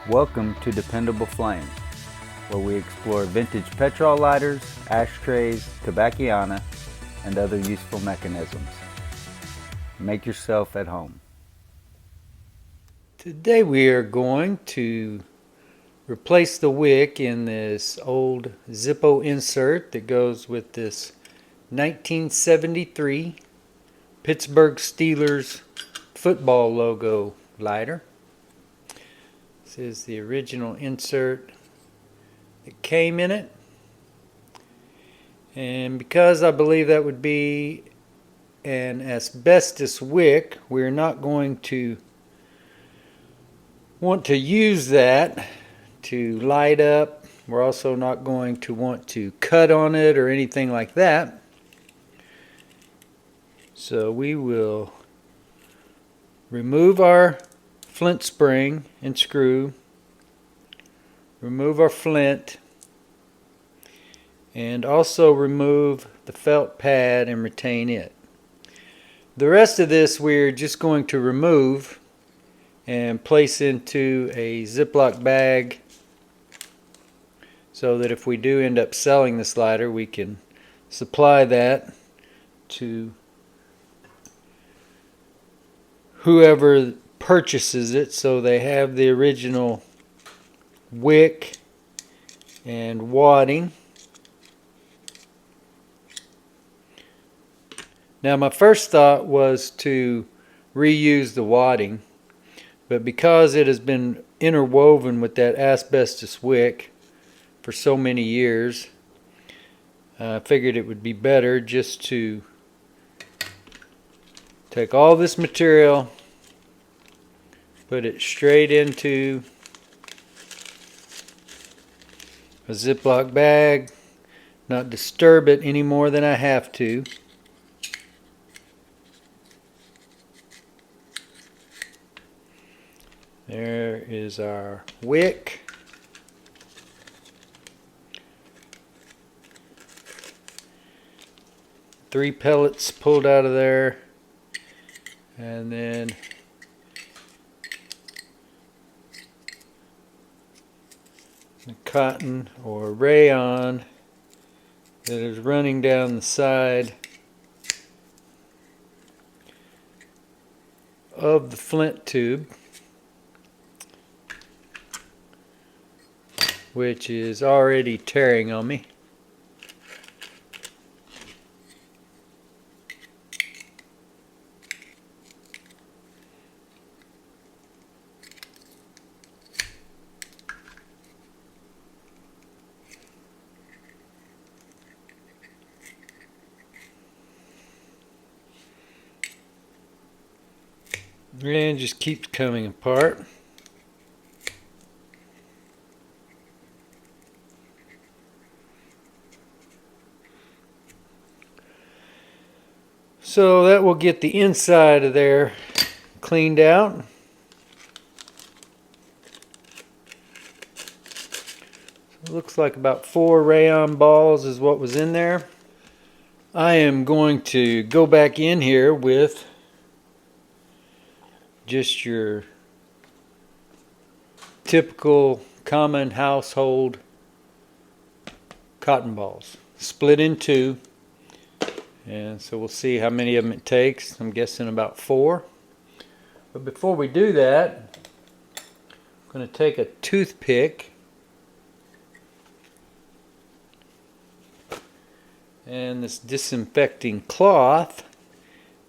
Welcome to Dependable Flame, where we explore vintage petrol lighters, ashtrays, tobacconiana, and other useful mechanisms. Make yourself at home. Today we are going to replace the wick in this old Zippo insert that goes with this 1973 Pittsburgh Steelers football logo lighter. This is the original insert that came in it, and because I believe that would be an asbestos wick, we're not going to want to use that to light up. We're also not going to want to cut on it or anything like that. So we will remove our flint spring and screw, remove our flint, and also remove the felt pad and retain it. The rest of this we're just going to remove and place into a Ziploc bag so that if we do end up selling this lighter, we can supply that to whoever purchases it, so they have the original wick and wadding. Now my first thought was to reuse the wadding, but because it has been interwoven with that asbestos wick for so many years, I figured it would be better just to take all this material, put it straight into a Ziploc bag, not disturb it any more than I have to. There is our wick. Three pellets pulled out of there, and then the cotton or rayon that is running down the side of the flint tube, which is already tearing on me. And just keeps coming apart. So that will get the inside of there cleaned out. It looks like about 4 rayon balls is what was in there. I am going to go back in here with just your typical common household cotton balls, split in two, and so we'll see how many of them it takes. I'm guessing about 4. But before we do that, I'm going to take a toothpick and this disinfecting cloth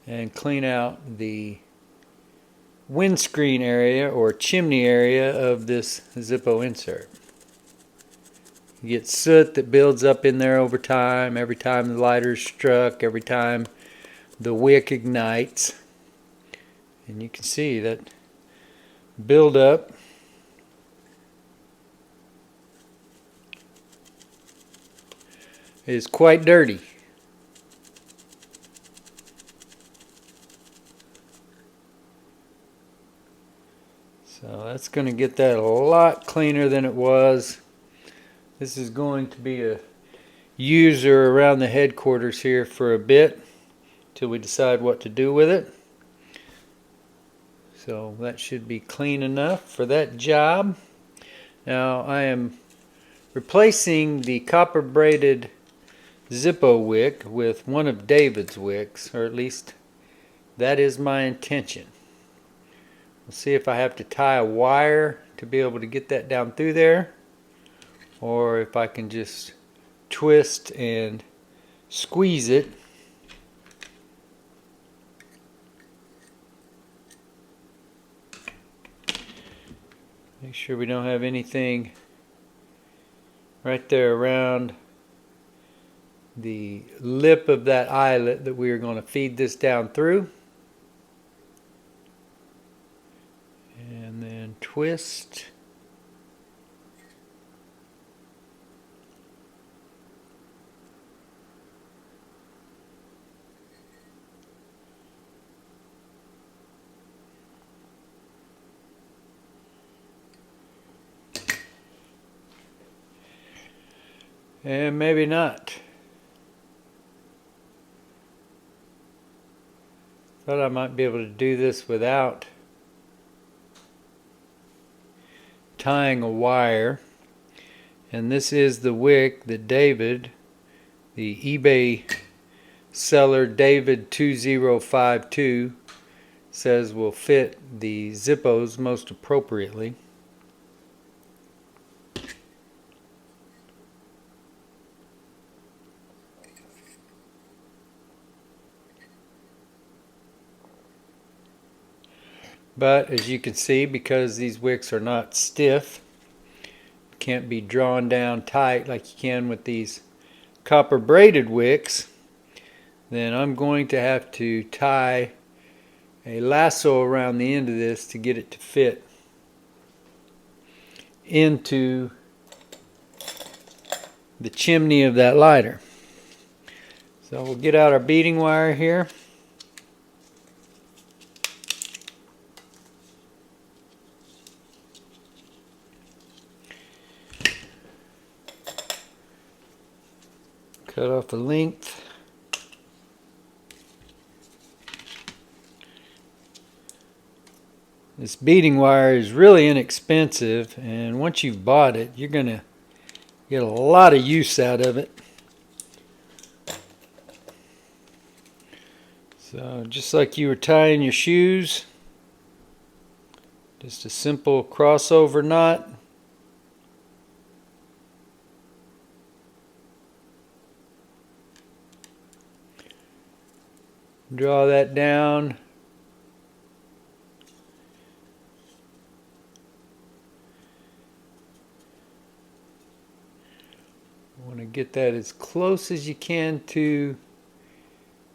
and clean out the windscreen area or chimney area of this Zippo insert. You get soot that builds up in there over time, every time the lighter is struck, every time the wick ignites. And you can see that buildup is quite dirty. So that's going to get that a lot cleaner than it was. This is going to be a user around the headquarters here for a bit till we decide what to do with it. So that should be clean enough for that job. Now I am replacing the copper braided Zippo wick with one of David's wicks, or at least that is my intention. We'll see if I have to tie a wire to be able to get that down through there, or if I can just twist and squeeze it. Make sure we don't have anything right there around the lip of that eyelet that we are going to feed this down through. And then twist. And maybe not. Thought I might be able to do this without tying a wire. And this is the wick that David, the eBay seller David2052, says will fit the Zippos most appropriately. But as you can see, because these wicks are not stiff, can't be drawn down tight like you can with these copper braided wicks, then I'm going to have to tie a lasso around the end of this to get it to fit into the chimney of that lighter. So we'll get out our beading wire here. Cut off the length. This beading wire is really inexpensive, and once you've bought it, you're going to get a lot of use out of it. So just like you were tying your shoes, just a simple crossover knot. Draw that down. You want to get that as close as you can to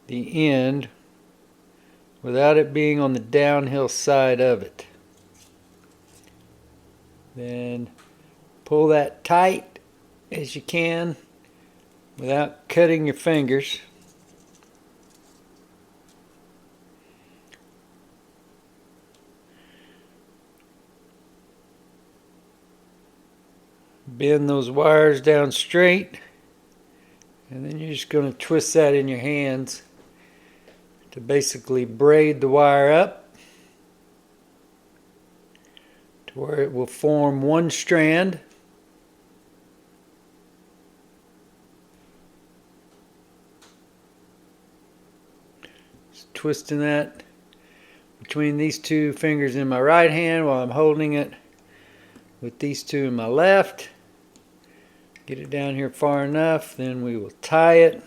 the end without it being on the downhill side of it. Then pull that tight as you can without cutting your fingers. Bend those wires down straight, and then you're just going to twist that in your hands to basically braid the wire up to where it will form one strand. Just twisting that between these two fingers in my right hand while I'm holding it with these two in my left. Get it down here far enough, then we will tie it.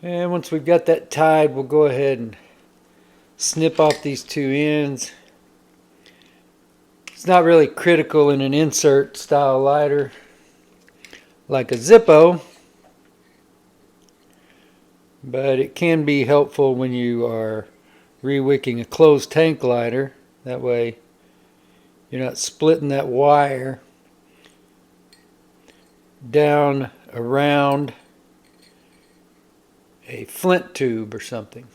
And once we've got that tied, we'll go ahead and snip off these two ends. It's not really critical in an insert style lighter like a Zippo, but it can be helpful when you are re-wicking a closed tank lighter. That way you're not splitting that wire down around a flint tube or something.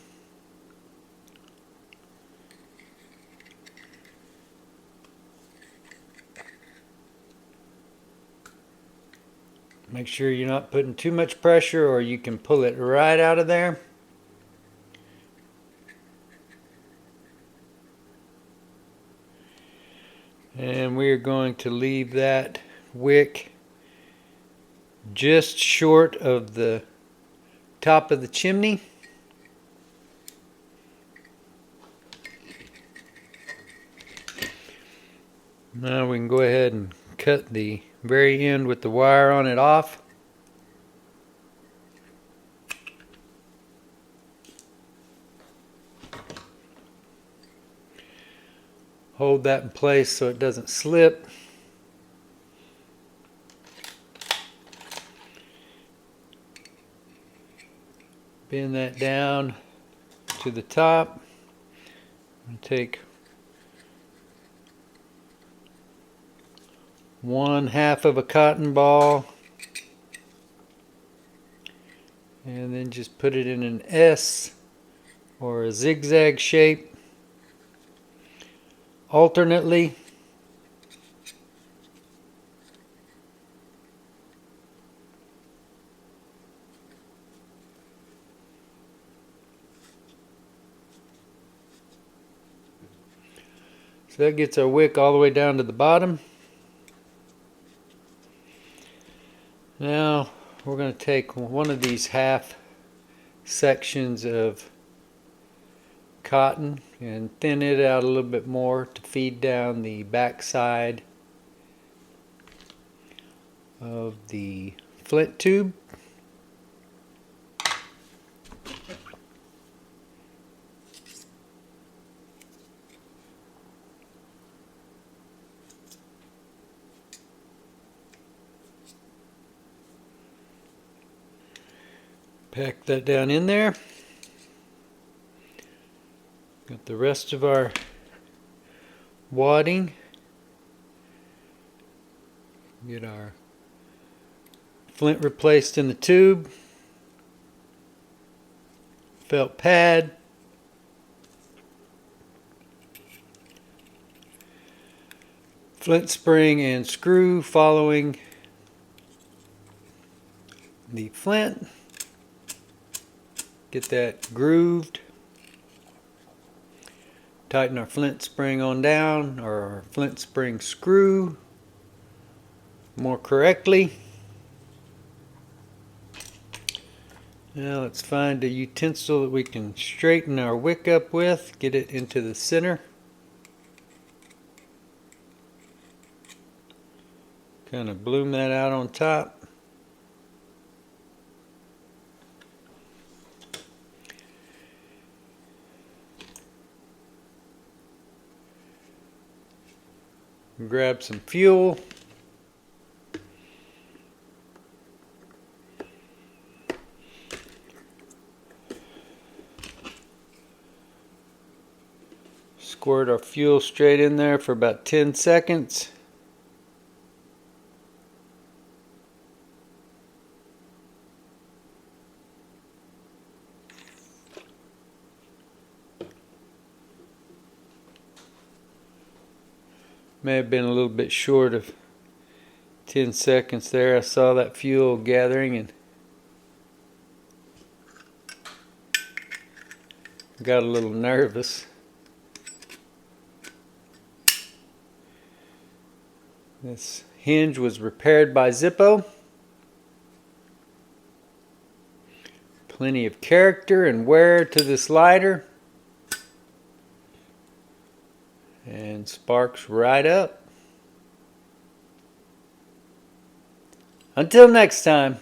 Make sure you're not putting too much pressure or you can pull it right out of there. And we're going to leave that wick just short of the top of the chimney. Now we can go ahead and cut the very end with the wire on it off. Hold that in place so it doesn't slip. Bend that down to the top. And take 1/2 of a cotton ball and then just put it in an S or a zigzag shape alternately. So that gets our wick all the way down to the bottom. Now we're going to take one of these half sections of cotton and thin it out a little bit more to feed down the back side of the flint tube. Pack that down in there. Got the rest of our wadding. Get our flint replaced in the tube. Felt pad. Flint spring and screw following the flint. Get that grooved. Tighten our flint spring on down, or our flint spring screw more correctly. Now let's find a utensil that we can straighten our wick up with. Get it into the center. Kind of bloom that out on top. Grab some fuel. Squirt our fuel straight in there for about 10 seconds. May have been a little bit short of 10 seconds there. I saw that fuel gathering and got a little nervous. This hinge was repaired by Zippo. Plenty of character and wear to this lighter. And sparks right up. Until next time.